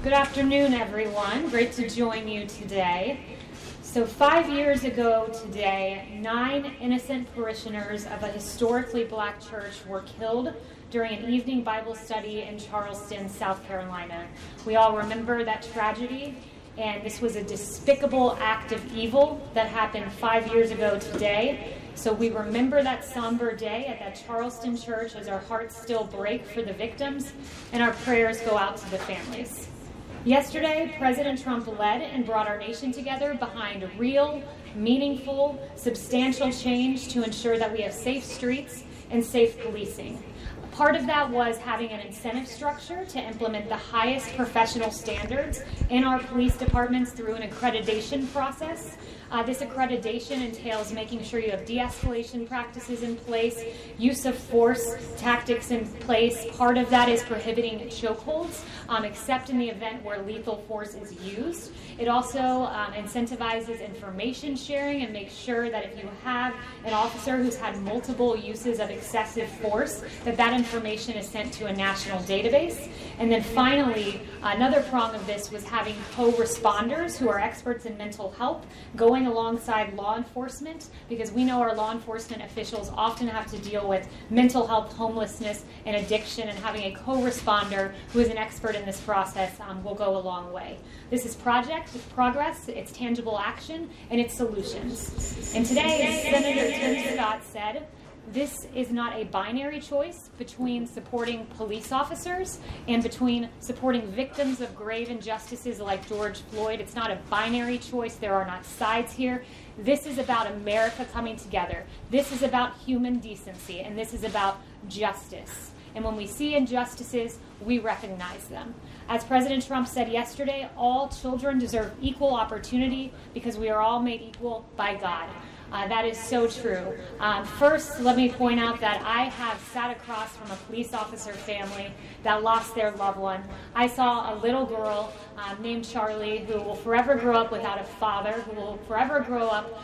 Good afternoon, everyone. Great to join you today. So 5 years ago today, 9 innocent parishioners of a historically black church were killed during an evening Bible study in Charleston, South Carolina. We all remember that tragedy, and this was a despicable act of evil that happened 5 years ago today. So we remember that somber day at that Charleston church as our hearts still break for the victims, and our prayers go out to the families. Yesterday, President Trump led and brought our nation together behind real, meaningful, substantial change to ensure that we have safe streets and safe policing. Part of that was having an incentive structure to implement the highest professional standards in our police departments through an accreditation process. This accreditation entails making sure you have de-escalation practices in place, use of force tactics in place. Part of that is prohibiting chokeholds, except in the event where lethal force is used. It also incentivizes information sharing and makes sure that if you have an officer who's had multiple uses of excessive force, that information is sent to a national database. And then finally, another prong of this was having co-responders who are experts in mental health going alongside law enforcement, because we know our law enforcement officials often have to deal with mental health, homelessness, and addiction, and having a co-responder who is an expert in this process will go a long way. This is progress, it's tangible action, and it's solutions. And today, as Senator Tim Scott said, this is not a binary choice between supporting police officers and between supporting victims of grave injustices like George Floyd. It's not a binary choice. There are not sides here. This is about America coming together. This is about human decency, and this is about justice. And when we see injustices, we recognize them. As President Trump said yesterday, all children deserve equal opportunity because we are all made equal by God. That is so true. First, let me point out that I have sat across from a police officer family that lost their loved one. I saw a little girl named Charlie who will forever grow up without a father, who will forever grow up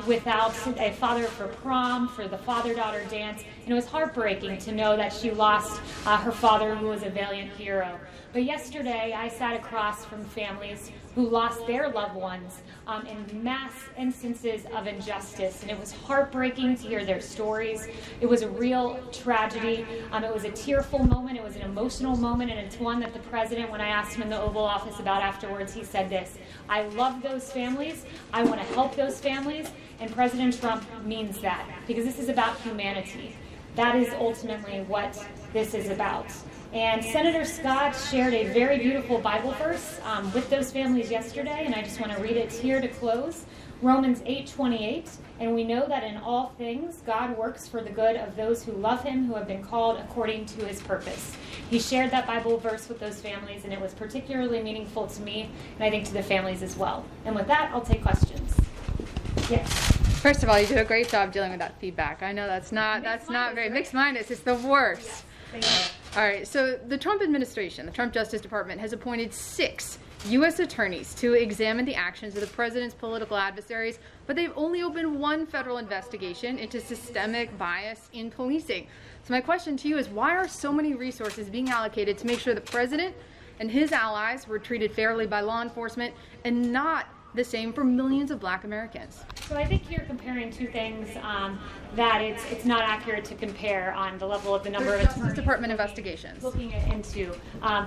without a father for prom, for the father-daughter dance. And it was heartbreaking to know that she lost her father, who was a valiant hero. But yesterday, I sat across from families who lost their loved ones in mass instances of injustice. And it was heartbreaking to hear their stories. It was a real tragedy. It was a tearful moment. It was an emotional moment. And it's one that the president, when I asked him in the Oval Office about afterwards, he said this: I love those families. I want to help those families. And President Trump means that, because this is about humanity. That is ultimately what this is about. And Senator Scott shared a very beautiful Bible verse with those families yesterday, and I just want to read it here to close. Romans 8:28, and we know that in all things God works for the good of those who love him, who have been called according to his purpose. He shared that Bible verse with those families, and it was particularly meaningful to me, and I think to the families as well. And with that, I'll take questions. Yes. First of all, you did a great job dealing with that feedback. I know that's not very mixed-minded. It's the worst. Yeah. Thank you. All right, so the Trump administration, the Trump Justice Department, has appointed 6 U.S. attorneys to examine the actions of the president's political adversaries, but they've only opened 1 federal investigation into systemic bias in policing. So my question to you is, why are so many resources being allocated to make sure the president and his allies were treated fairly by law enforcement and not the same for millions of black Americans? So I think you're comparing two things that it's not accurate to compare on the level of the number of Justice Department investigations. Looking into.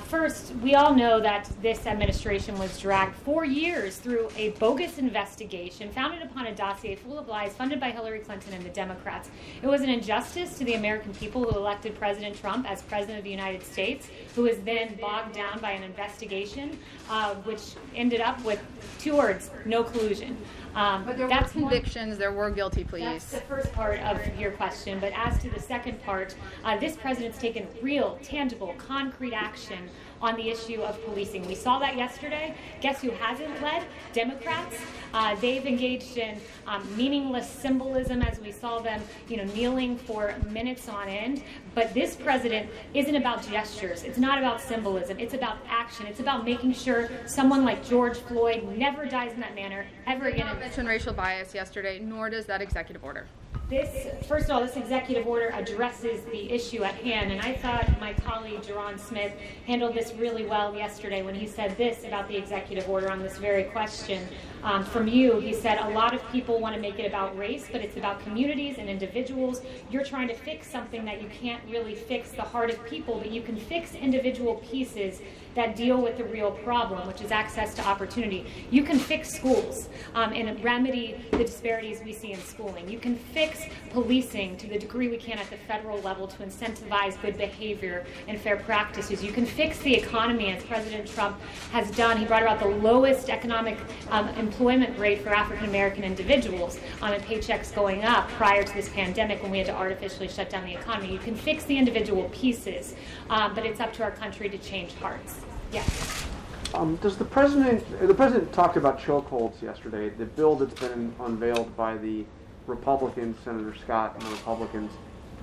First, we all know that this administration was dragged 4 years through a bogus investigation founded upon a dossier full of lies funded by Hillary Clinton and the Democrats. It was an injustice to the American people who elected President Trump as President of the United States, who was then bogged down by an investigation which ended up with 2 words: no collusion. But there were convictions, there were guilty pleas. That's the first part of your question. But as to the second part, this president's taken real, tangible, concrete action on the issue of policing. We saw that yesterday. Guess who hasn't led? Democrats. They've engaged in meaningless symbolism as we saw them, kneeling for minutes on end. But this president isn't about gestures. It's not about symbolism. It's about action. It's about making sure someone like George Floyd never dies in that manner ever again. You did not mention racial bias yesterday, nor does that executive order. First of all, this executive order addresses the issue at hand, and I thought my colleague, Jerron Smith, handled this really well yesterday when he said this about the executive order on this very question. From you, he said a lot of people want to make it about race, but it's about communities and individuals. You're trying to fix something that you can't really fix the heart of people, but you can fix individual pieces that deal with the real problem, which is access to opportunity. You can fix schools and remedy the disparities we see in schooling. You can fix policing to the degree we can at the federal level to incentivize good behavior and fair practices. You can fix the economy, as President Trump has done. He brought about the lowest economic employment rate for African American individuals and paychecks going up prior to this pandemic when we had to artificially shut down the economy. You can fix the individual pieces, but it's up to our country to change hearts. Yes. Does the president talked about chokeholds yesterday. The bill that's been unveiled by the Republicans, Senator Scott and the Republicans,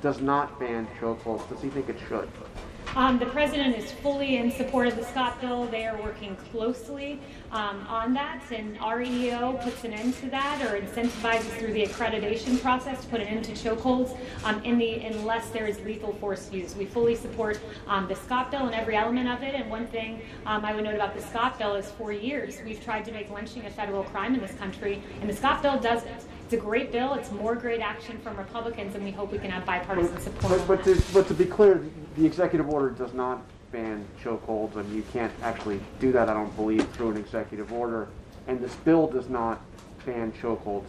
does not ban chokeholds. Does he think it should? The president is fully in support of the Scott bill. They are working closely on that, and our EEO puts an end to that or incentivizes through the accreditation process to put an end to chokeholds unless there is lethal force use. We fully support the Scott bill and every element of it, and one thing I would note about the Scott bill is for years we've tried to make lynching a federal crime in this country, and the Scott bill does it. It's a great bill. It's more great action from Republicans, and we hope we can have bipartisan support. But to be clear, the executive order does not ban chokeholds, and you can't actually do that, I don't believe, through an executive order. And this bill does not ban chokeholds.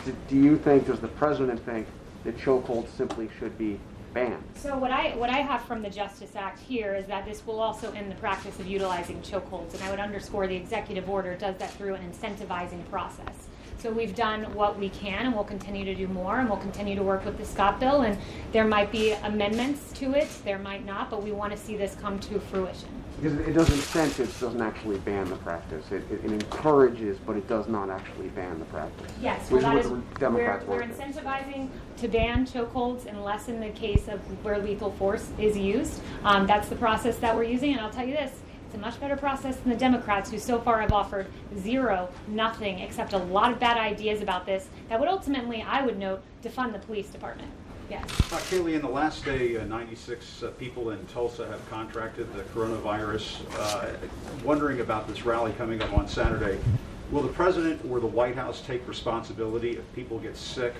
Does the president think that chokeholds simply should be banned? So what I have from the Justice Act here is that this will also end the practice of utilizing chokeholds, and I would underscore the executive order does that through an incentivizing process. So we've done what we can, and we'll continue to do more, and we'll continue to work with the Scott bill, and there might be amendments to it, there might not, but we want to see this come to fruition. Because it does incentives, doesn't actually ban the practice. It encourages, but it does not actually ban the practice. Yes, well, that is, we're incentivizing to ban chokeholds unless in the case of where lethal force is used. That's the process that we're using, and I'll tell you this, it's a much better process than the Democrats, who so far have offered nothing except a lot of bad ideas about this that would ultimately, I would note, defund the police department. Yes. Kaylee, in the last day, 96 people in Tulsa have contracted the coronavirus. Wondering about this rally coming up on Saturday. Will the president or the White House take responsibility if people get sick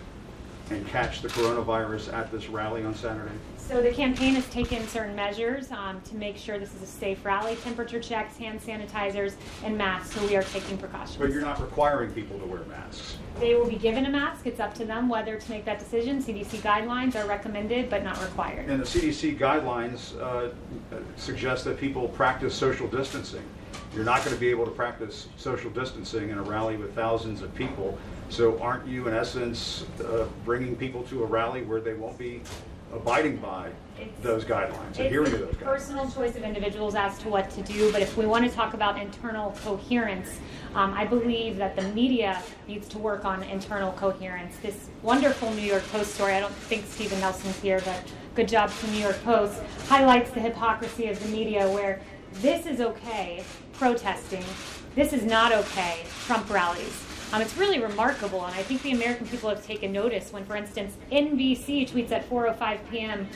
and catch the coronavirus at this rally on Saturday? So the campaign has taken certain measures to make sure this is a safe rally, temperature checks, hand sanitizers, and masks, so we are taking precautions. But you're not requiring people to wear masks. They will be given a mask. It's up to them whether to make that decision. CDC guidelines are recommended but not required. And the CDC guidelines suggest that people practice social distancing. You're not going to be able to practice social distancing in a rally with thousands of people. So aren't you, in essence, bringing people to a rally where they won't be abiding by those guidelines, adhering to those guidelines? It's a personal choice of individuals as to what to do, but if we want to talk about internal coherence, I believe that the media needs to work on internal coherence. This wonderful New York Post story, I don't think Stephen Nelson's here, but good job to the New York Post, highlights the hypocrisy of the media where this is okay, protesting, this is not okay, Trump rallies. It's really remarkable, and I think the American people have taken notice when, for instance, NBC tweets at 4:05 p.m.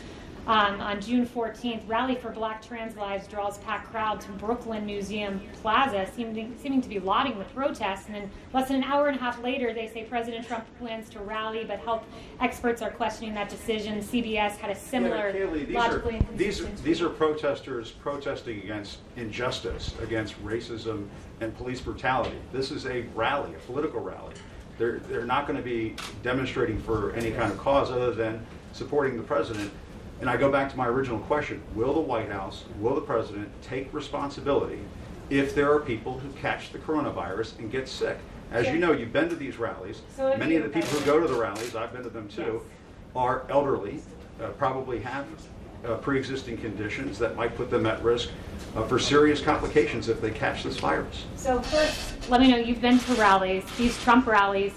On June 14th, rally for Black trans lives draws packed crowd to Brooklyn Museum Plaza, seeming to be lauding the protest. And then less than an hour and a half later, they say President Trump plans to rally, but health experts are questioning that decision. CBS had a similar logically inconsistent. These are protesters protesting against injustice, against racism and police brutality. This is a rally, a political rally. They're not going to be demonstrating for any kind of cause other than supporting the president. And I go back to my original question, will the White House, will the president take responsibility if there are people who catch the coronavirus and get sick? As you know, you've been to these rallies. Many of the people who go to the rallies, I've been to them too, are elderly, probably have pre-existing conditions that might put them at risk for serious complications if they catch this virus. So first, let me know, you've been to rallies, these Trump rallies.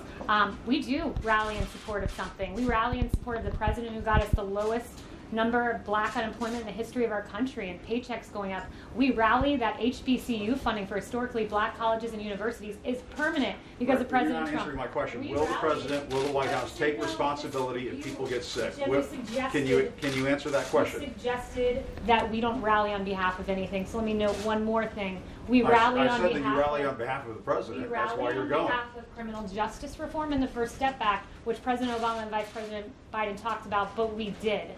We do rally in support of something. We rally in support of the president who got us the lowest number of black unemployment in the history of our country and paychecks going up. We rally that HBCU funding for historically black colleges and universities is permanent because of President Trump. You're not answering my question. Will the President, will the White House take responsibility if people get sick? Can you answer that question? You suggested that we don't rally on behalf of anything, so let me note one more thing. We rally I said that you rally on behalf of the President. That's why you're going. We rally on behalf of criminal justice reform and the First Step Act, which President Obama and Vice President Biden talked about, but we did.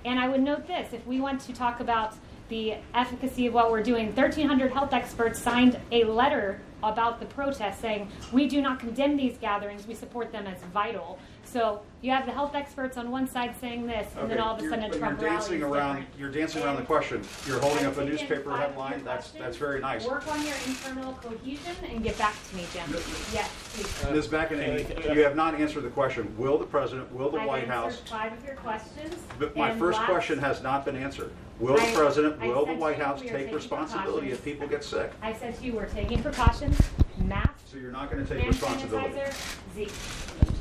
And I would note this, if we want to talk about the efficacy of what we're doing, 1,300 health experts signed a letter about the protest saying, we do not condemn these gatherings, we support them as vital. So you have the health experts on one side saying this, and then all of a sudden Trump rally is different. You're dancing around the question. You're holding up a newspaper headline. That's very nice. Work on your internal cohesion and get back to me, Jim. Yes, please. Ms. McEnany, you have not answered the question. Will the President, will the White House... I've answered 5 of your questions. But my first question has not been answered. Will the President, will the White House take responsibility if people get sick? I said to you, we're taking precautions, masks, so you're not going to take hand responsibility. sanitizer, Zeke.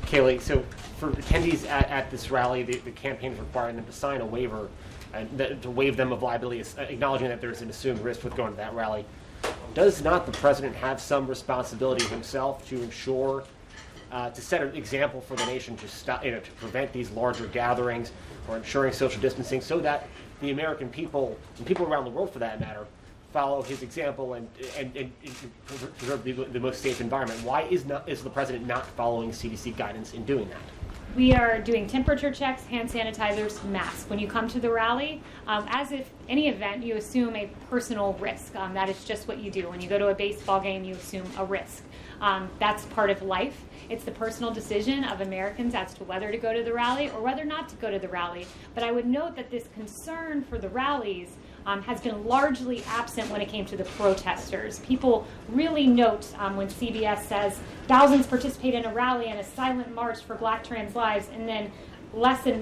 Kaylee, so for attendees at this rally, the campaign is requiring them to sign a waiver to waive them of liability, acknowledging that there's an assumed risk with going to that rally. Does not the President have some responsibility himself to ensure, to set an example for the nation to stop, to prevent these larger gatherings or ensuring social distancing so that the American people, and people around the world for that matter, follow his example and preserve the most safe environment? Why is the President not following CDC guidance in doing that? We are doing temperature checks, hand sanitizers, masks. When you come to the rally, as if any event, you assume a personal risk. That is just what you do. When you go to a baseball game, you assume a risk. That's part of life. It's the personal decision of Americans as to whether to go to the rally or whether not to go to the rally. But I would note that this concern for the rallies has been largely absent when it came to the protesters. People really note when CBS says thousands participate in a rally and a silent march for black trans lives, and then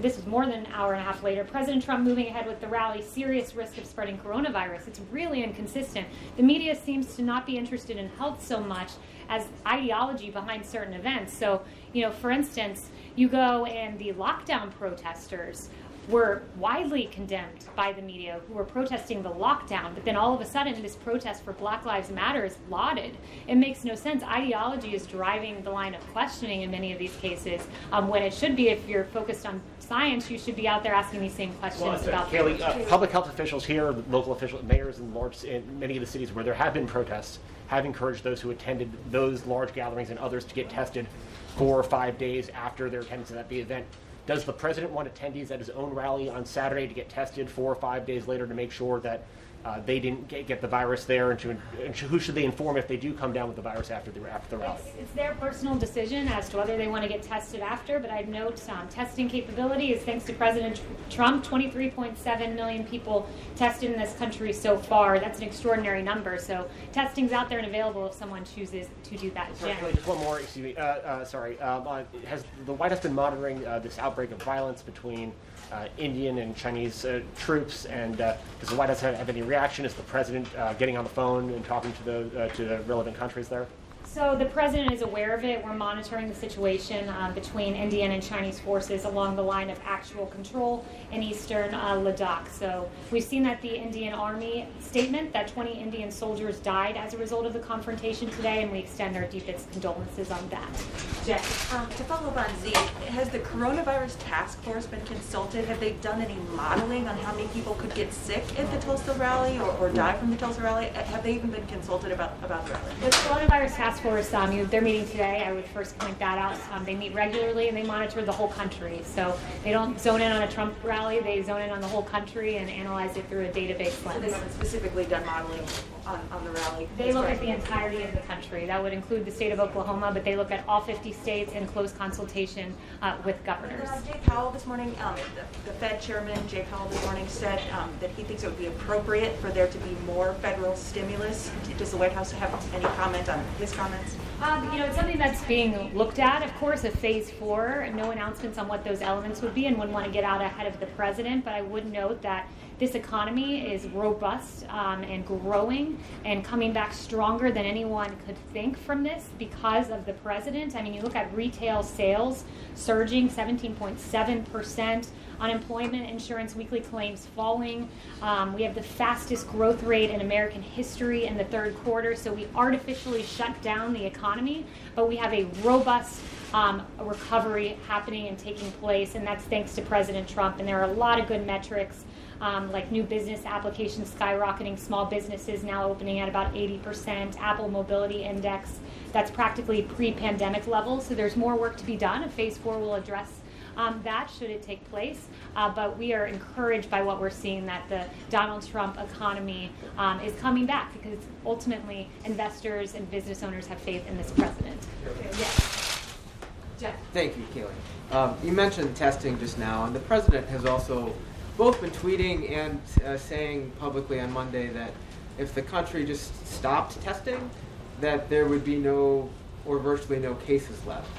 this was more than an hour and a half later, President Trump moving ahead with the rally, serious risk of spreading coronavirus. It's really inconsistent. The media seems to not be interested in health so much as ideology behind certain events. So, for instance, you go and the lockdown protesters were widely condemned by the media who were protesting the lockdown, but then all of a sudden this protest for Black Lives Matter is lauded. It makes no sense. Ideology is driving the line of questioning in many of these cases, when it should be, if you're focused on science, you should be out there asking these same questions about Kaylee, public health officials here, local officials, mayors in many of the cities where there have been protests, have encouraged those who attended those large gatherings and others to get tested 4 or 5 days after their attendance at the event. Does the President want attendees at his own rally on Saturday to get tested 4 or 5 days later to make sure that they didn't get the virus there, and who should they inform if they do come down with the virus after the rally? It's their personal decision as to whether they want to get tested after, but I'd note testing capability is thanks to President Trump. 23.7 million people tested in this country so far. That's an extraordinary number. So testing's out there and available if someone chooses to do that. Sorry, just one more. Excuse me. Has the White House been monitoring this outbreak of violence between Indian and Chinese troops, and does the White House have any reaction? Is the President getting on the phone and talking to the relevant countries there? So the President is aware of it. We're monitoring the situation between Indian and Chinese forces along the line of actual control in eastern Ladakh. So we've seen that the Indian Army statement that 20 Indian soldiers died as a result of the confrontation today, and we extend our deepest condolences on that. Jen. To follow up on Zeke, has the coronavirus task force been consulted? Have they done any modeling on how many people could get sick at the Tulsa rally or die from the Tulsa rally? Have they even been consulted about the rally? The coronavirus task force, they're meeting today. I would first point that out. They meet regularly and they monitor the whole country. So they don't zone in on a Trump rally, they zone in on the whole country and analyze it through a database lens. So they haven't specifically done modeling on the rally? They look at the entirety of the country. That would include the state of Oklahoma, but they look at all 50 states in close consultation with governors. Jay Powell this morning, the Fed chairman, Jay Powell this morning said that he thinks it would be appropriate for there to be more federal stimulus. Does the White House have any comment on his comments? It's something that's being looked at, of course, of phase 4. No announcements on what those elements would be, and wouldn't want to get out ahead of the president, but I would note that this economy is robust and growing and coming back stronger than anyone could think from this because of the president. I mean, you look at retail sales surging 17.7%, unemployment insurance weekly claims falling. We have the fastest growth rate in American history in the third quarter, so we artificially shut down the economy, but we have a robust recovery happening and taking place, and that's thanks to President Trump. And there are a lot of good metrics, like new business applications skyrocketing, small businesses now opening at about 80%, Apple Mobility Index, that's practically pre-pandemic levels. So there's more work to be done. Phase 4 will address that should it take place. But we are encouraged by what we're seeing, that the Donald Trump economy is coming back, because ultimately investors and business owners have faith in this president. Yes. Jeff. Thank you, Kaylee. You mentioned testing just now, and the president has also both been tweeting and saying publicly on Monday that if the country just stopped testing, that there would be no or virtually no cases left.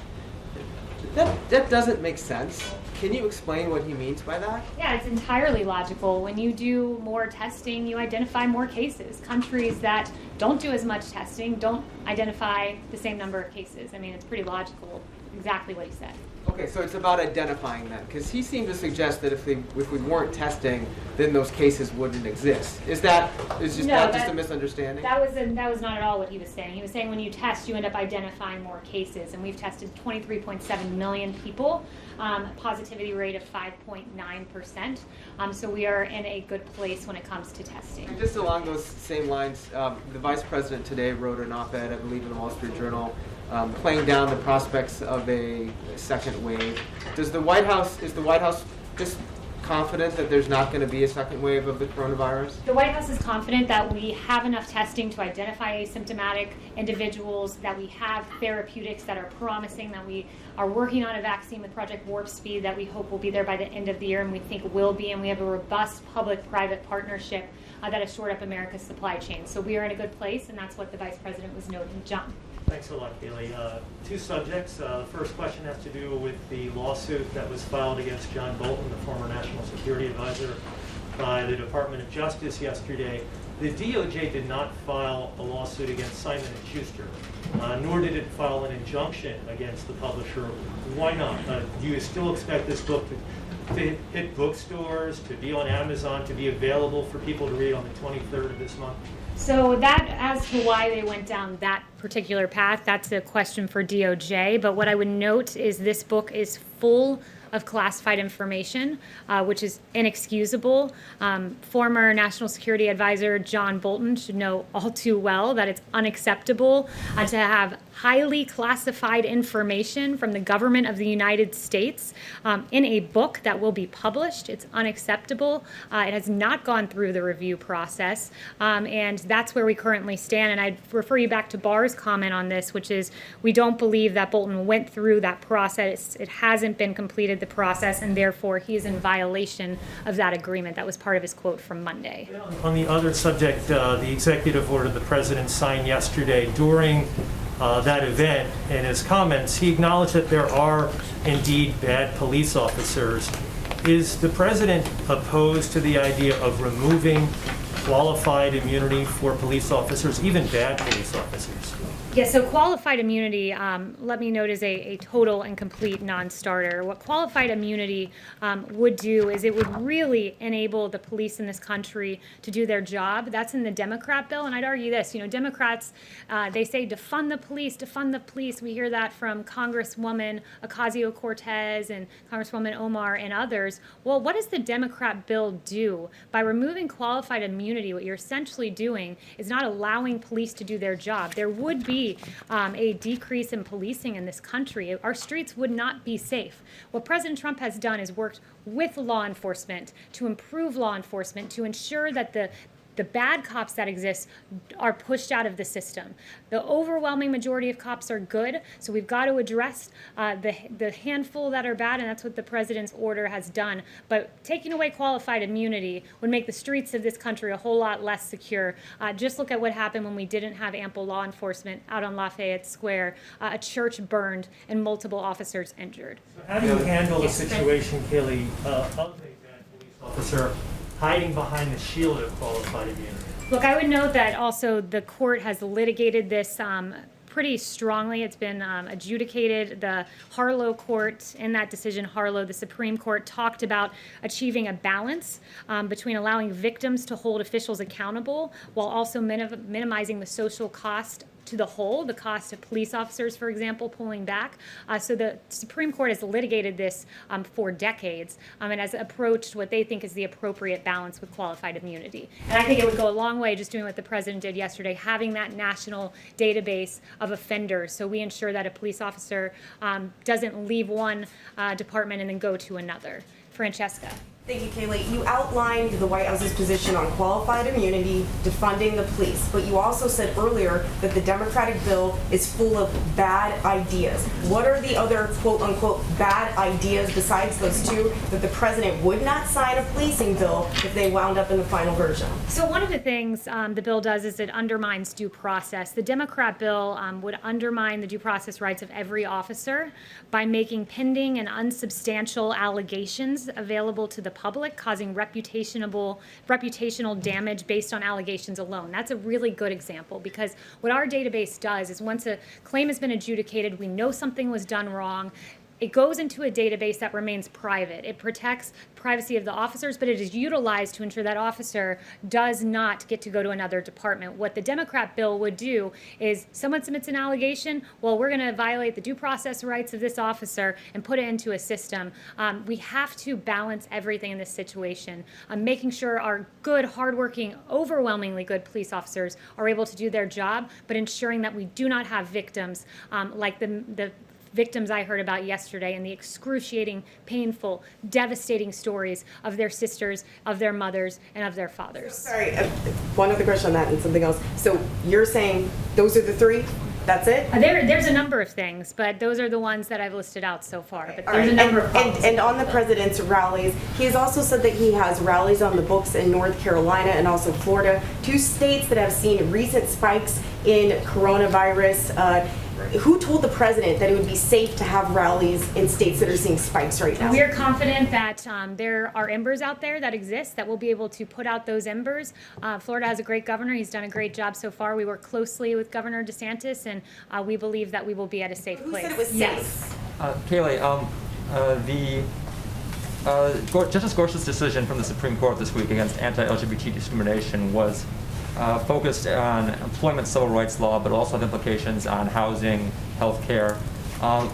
That doesn't make sense. Can you explain what he means by that? Yeah, it's entirely logical. When you do more testing, you identify more cases. Countries that don't do as much testing don't identify the same number of cases. I mean, it's pretty logical, exactly what he said. Okay, so it's about identifying them, because he seemed to suggest that if we weren't testing, then those cases wouldn't exist. Is that just a misunderstanding? That was not at all what he was saying. He was saying when you test, you end up identifying more cases, and we've tested 23.7 million people, a positivity rate of 5.9%. So we are in a good place when it comes to testing. And just along those same lines, the vice president today wrote an op-ed, I believe, in the Wall Street Journal, playing down the prospects of a second wave. Is the White House just confident that there's not going to be a second wave of the coronavirus? The White House is confident that we have enough testing to identify asymptomatic individuals, that we have therapeutics that are promising, that we are working on a vaccine with Project Warp Speed that we hope will be there by the end of the year, and we think will be, and we have a robust public-private partnership that has shored up America's supply chain. So we are in a good place, and that's what the Vice President was noting. John. Thanks a lot, Kaylee. Two subjects. The first question has to do with the lawsuit that was filed against John Bolton, the former National Security Advisor, by the Department of Justice yesterday. The DOJ did not file a lawsuit against Simon & Schuster, nor did it file an injunction against the publisher. Why not? Do you still expect this book to hit bookstores, to be on Amazon, to be available for people to read on the 23rd of this month? So that, as to why they went down that particular path, that's a question for DOJ. But what I would note is this book is full of classified information, which is inexcusable. Former National Security Advisor John Bolton should know all too well that it's unacceptable to have highly classified information from the government of the United States in a book that will be published. It's unacceptable. It has not gone through the review process, and that's where we currently stand. And I'd refer you back to Barr's comment on this, which is we don't believe that Bolton went through that process. It hasn't been completed, the process, and therefore he is in violation of that agreement. That was part of his quote from Monday. On the other subject, the executive order the president signed yesterday, during that event, in his comments, he acknowledged that there are indeed bad police officers. Is the president opposed to the idea of removing qualified immunity for police officers, even bad police officers? Yeah, so qualified immunity, let me note, is a total and complete non-starter. What qualified immunity would do is it would really enable the police in this country to do their job. That's in the Democrat bill, and I'd argue this. Democrats, they say defund the police, defund the police. We hear that from Congresswoman Ocasio-Cortez and Congresswoman Omar and others. Well, what does the Democrat bill do? By removing qualified immunity, what you're essentially doing is not allowing police to do their job. There would be a decrease in policing in this country. Our streets would not be safe. What President Trump has done is worked with law enforcement to improve law enforcement, to ensure that the bad cops that exist are pushed out of the system. The overwhelming majority of cops are good, so we've got to address the handful that are bad, and that's what the president's order has done. But taking away qualified immunity would make the streets of this country a whole lot less secure. Just look at what happened when we didn't have ample law enforcement out on Lafayette Square. A church burned and multiple officers injured. So how do you handle a situation, Kaylee, of a bad police officer hiding behind the shield of qualified immunity? Look, I would note that also the court has litigated this pretty strongly. It's been adjudicated. The Harlow court, in that decision, Harlow, the Supreme Court, talked about achieving a balance between allowing victims to hold officials accountable while also minimizing the social cost to the whole, the cost of police officers, for example, pulling back. So the Supreme Court has litigated this for decades and has approached what they think is the appropriate balance with qualified immunity. And I think it would go a long way just doing what the president did yesterday, having that national database of offenders so we ensure that a police officer doesn't leave one department and then go to another. Francesca. Thank you, Kaylee. You outlined the White House's position on qualified immunity, defunding the police, but you also said earlier that the Democratic bill is full of bad ideas. What are the other quote-unquote bad ideas besides those two that the president would not sign a policing bill if they wound up in the final version? So one of the things the bill does is it undermines due process. The Democrat bill would undermine the due process rights of every officer by making pending and unsubstantial allegations available to the public, causing reputational damage based on allegations alone. That's a really good example because what our database does is once a claim has been adjudicated, we know something was done wrong, it goes into a database that remains private. It protects privacy of the officers, but it is utilized to ensure that officer does not get to go to another department. What the Democrat bill would do is someone submits an allegation, well, we're going to violate the due process rights of this officer and put it into a system. We have to balance everything in this situation, making sure our good, hardworking, overwhelmingly good police officers are able to do their job, but ensuring that we do not have victims like the victims I heard about yesterday and the excruciating, painful, devastating stories of their sisters, of their mothers, and of their fathers. Sorry, one other question on that and something else. So you're saying those are the three? That's it? There's a number of things, but those are the ones that I've listed out so far. But there's Right. a number of policies. And on the president's rallies, he has also said that he has rallies on the books in North Carolina and also Florida, two states that have seen recent spikes in coronavirus. Who told the president that it would be safe to have rallies in states that are seeing spikes right now? We are confident that there are embers out there that exist that will be able to put out those embers. Florida has a great governor. He's done a great job so far. We work closely with Governor DeSantis, and we believe that we will be at a safe place. Who said it was safe? Yes. Kaylee, Justice Gorsuch's decision from the Supreme Court this week against anti-LGBT discrimination was focused on employment civil rights law, but also have implications on housing, health care. How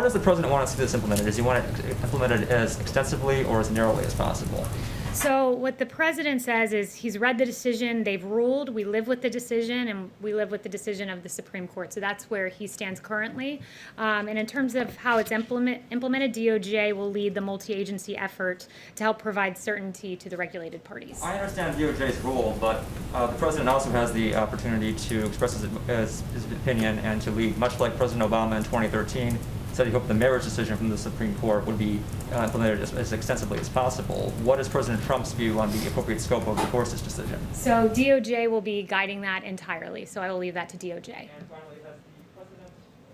does the president want to see this implemented? Does he want it implemented as extensively or as narrowly as possible? So what the president says is he's read the decision, they've ruled, we live with the decision, and we live with the decision of the Supreme Court. So that's where he stands currently. And in terms of how it's implemented, DOJ will lead the multi-agency effort to help provide certainty to the regulated parties. I understand DOJ's role, but the president also has the opportunity to express his opinion and to lead, much like President Obama in 2013. Said he hoped the marriage decision from the Supreme Court would be implemented as extensively as possible. What is President Trump's view on the appropriate scope of the Gorsuch decision? So DOJ will be guiding that entirely, so I will leave that to DOJ. And finally,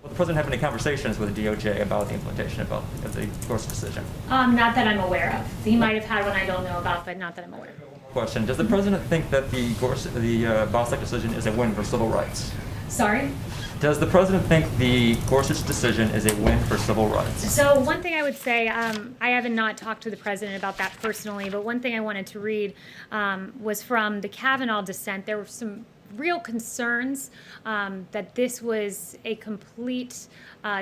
will the president have any conversations with the DOJ about the implementation of the Gorsuch decision? Not that I'm aware of. He might have had one I don't know about, but not that I'm aware of. Question: does the president think that the Bostock decision is a win for civil rights? Sorry? Does the president think the Gorsuch decision is a win for civil rights? So one thing I would say, I haven't not talked to the president about that personally, but one thing I wanted to read was from the Kavanaugh dissent. There were some real concerns that this was a complete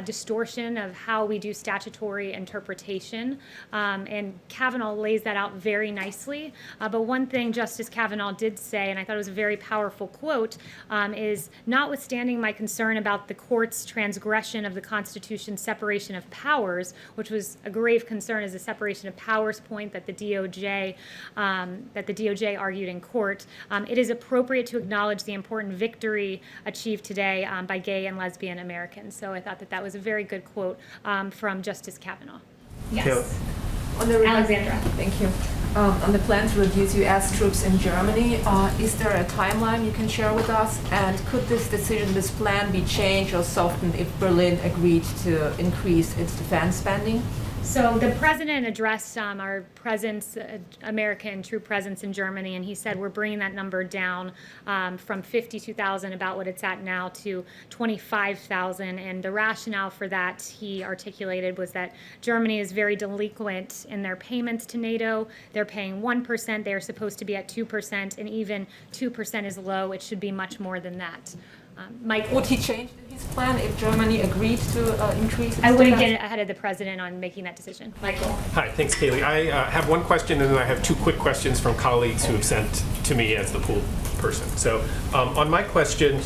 distortion of how we do statutory interpretation, and Kavanaugh lays that out very nicely. But one thing Justice Kavanaugh did say, and I thought it was a very powerful quote, is notwithstanding my concern about the court's transgression of the Constitution's separation of powers, which was a grave concern as a separation of powers point that the DOJ argued in court, it is appropriate to acknowledge the important victory achieved today by gay and lesbian Americans. So I thought that was a very good quote from Justice Kavanaugh. Yes. Alexandra. Thank you. On the plan to reduce U.S. troops in Germany, is there a timeline you can share with us? And could this plan be changed or softened if Berlin agreed to increase its defense spending? So the president addressed our presence, American troop presence in Germany, and he said we're bringing that number down from 52,000, about what it's at now, to 25,000. And the rationale for that, he articulated, was that Germany is very delinquent in their payments to NATO. They're paying 1%. They're supposed to be at 2%, and even 2% is low. It should be much more than that. Mike, would he change his plan if Germany agreed to increase? I wouldn't get ahead of the president on making that decision. Michael. Hi, thanks, Kaylee. I have one question, and then I have two quick questions from colleagues who have sent to me as the pool person. So, on my question,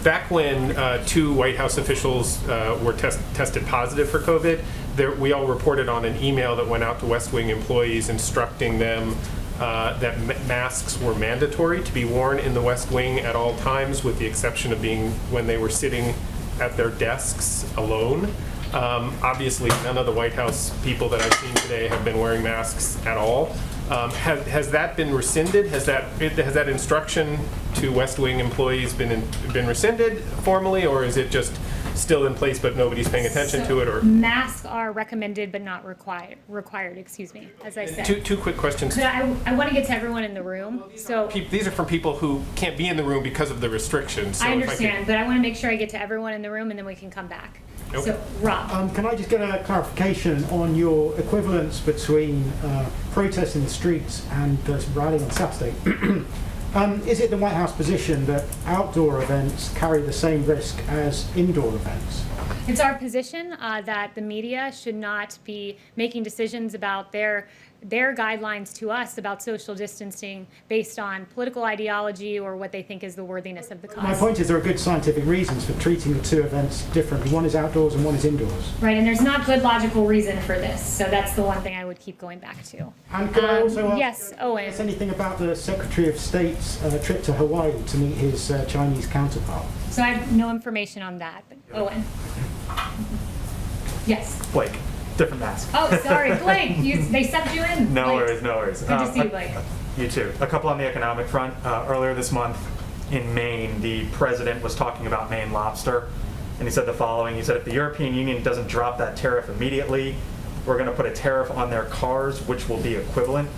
back when 2 White House officials were tested positive for COVID, we all reported on an email that went out to West Wing employees instructing them that masks were mandatory to be worn in the West Wing at all times, with the exception of being when they were sitting at their desks alone. Obviously, none of the White House people that I've seen today have been wearing masks at all. Has that been rescinded? Has that instruction to West Wing employees been rescinded formally, or is it just still in place but nobody's paying attention to it? Or masks are recommended but not required, excuse me, as I said. Two quick questions. I want to get to everyone in the room. So these are from people who can't be in the room because of the restrictions. So I understand, but I want to make sure I get to everyone in the room, and then we can come back. Okay. So, Rob. Can I just get a clarification on your equivalence between protests in the streets and rallying on Saturday? Is it the White House position that outdoor events carry the same risk as indoor events? It's our position that the media should not be making decisions about their guidelines to us about social distancing based on political ideology or what they think is the worthiness of the cause. My point is there are good scientific reasons for treating the two events differently. One is outdoors and one is indoors. Right, and there's not good logical reason for this, so that's the one thing I would keep going back to. And could I also ask, yes, Owen. Anything about the Secretary of State's trip to Hawaii to meet his Chinese counterpart? So I have no information on that, but Owen. Yes. Blake. Different mask. Oh, sorry, Blake. They subbed you in. No Blake. worries, no worries. Good to see you, Blake. You too. A couple on the economic front. Earlier this month in Maine, the president was talking about Maine lobster, and he said the following. He said, if the European Union doesn't drop that tariff immediately, we're going to put a tariff on their cars, which will be equivalent.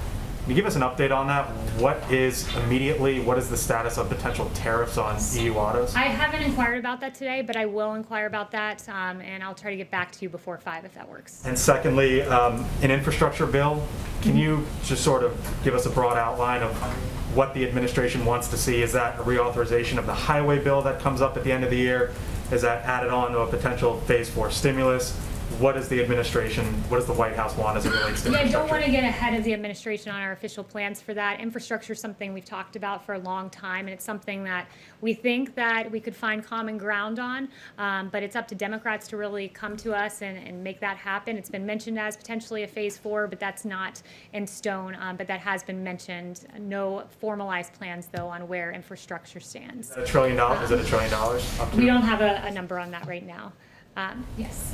Can you give us an update on that? What is the status of potential tariffs on EU autos? I haven't inquired about that today, but I will inquire about that, and I'll try to get back to you before 5 if that works. And secondly, an infrastructure bill. Can you just sort of give us a broad outline of what the administration wants to see? Is that a reauthorization of the highway bill that comes up at the end of the year? Is that added on to a potential phase 4 stimulus? What does the White House want as it relates to infrastructure? I don't want to get ahead of the administration on our official plans for that. Infrastructure is something we've talked about for a long time, and it's something that we think that we could find common ground on, but it's up to Democrats to really come to us and make that happen. It's been mentioned as potentially a phase 4, but that's not in stone, but that has been mentioned. No formalized plans, though, on where infrastructure stands. Is it $1 trillion? Is it $1 trillion? We don't have a number on that right now. Yes.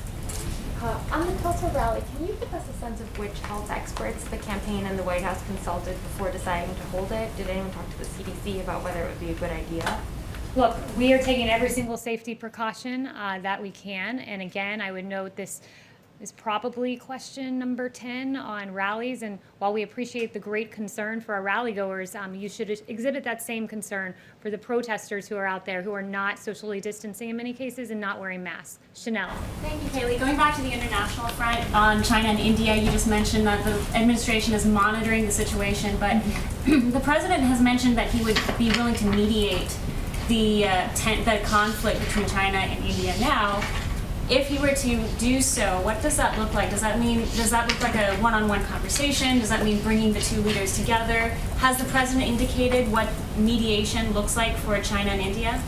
On the Tulsa rally, can you give us a sense of which health experts the campaign and the White House consulted before deciding to hold it? Did anyone talk to the CDC about whether it would be a good idea? Look, we are taking every single safety precaution that we can. And again, I would note this is probably question number 10 on rallies. And while we appreciate the great concern for our rally goers, you should exhibit that same concern for the protesters who are out there who are not socially distancing in many cases and not wearing masks. Chanel. Thank you, Kaylee. Going back to the international front on China and India, you just mentioned that the administration is monitoring the situation, but the president has mentioned that he would be willing to mediate the conflict between China and India now. If he were to do so, what does that look like? Does that look like a one-on-one conversation? Does that mean bringing the two leaders together? Has the president indicated what mediation looks like for China and India?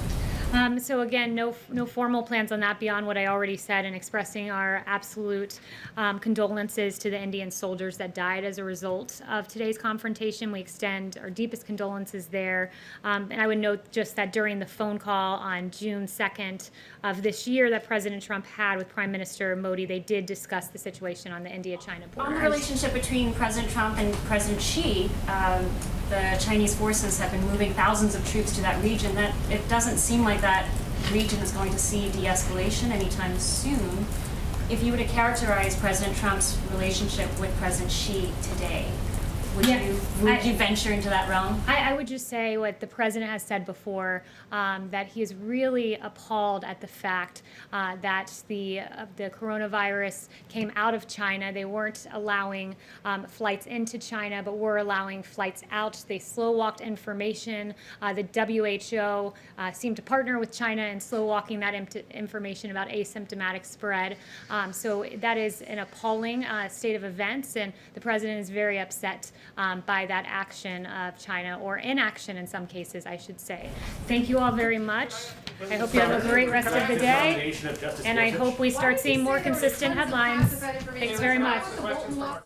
So again, no formal plans on that beyond what I already said, and expressing our absolute condolences to the Indian soldiers that died as a result of today's confrontation. We extend our deepest condolences there. And I would note just that during the phone call on June 2nd of this year that President Trump had with Prime Minister Modi, they did discuss the situation on the India-China border. On the relationship between President Trump and President Xi, the Chinese forces have been moving thousands of troops to that region. That it doesn't seem like that region is going to see de-escalation anytime soon. if you were to characterize President Trump's relationship with President Xi today, would you venture into that realm? I would just say what the president has said before, that he is really appalled at the fact that the coronavirus came out of China. They weren't allowing flights into China, but were allowing flights out. They slow-walked information. The WHO seemed to partner with China in slow-walking that information about asymptomatic spread. So that is an appalling state of events, and the president is very upset by that action of China, or inaction in some cases, I should say. Thank you all very much. I hope you have a great rest of the day, and I hope we start seeing more consistent headlines. Thanks very much.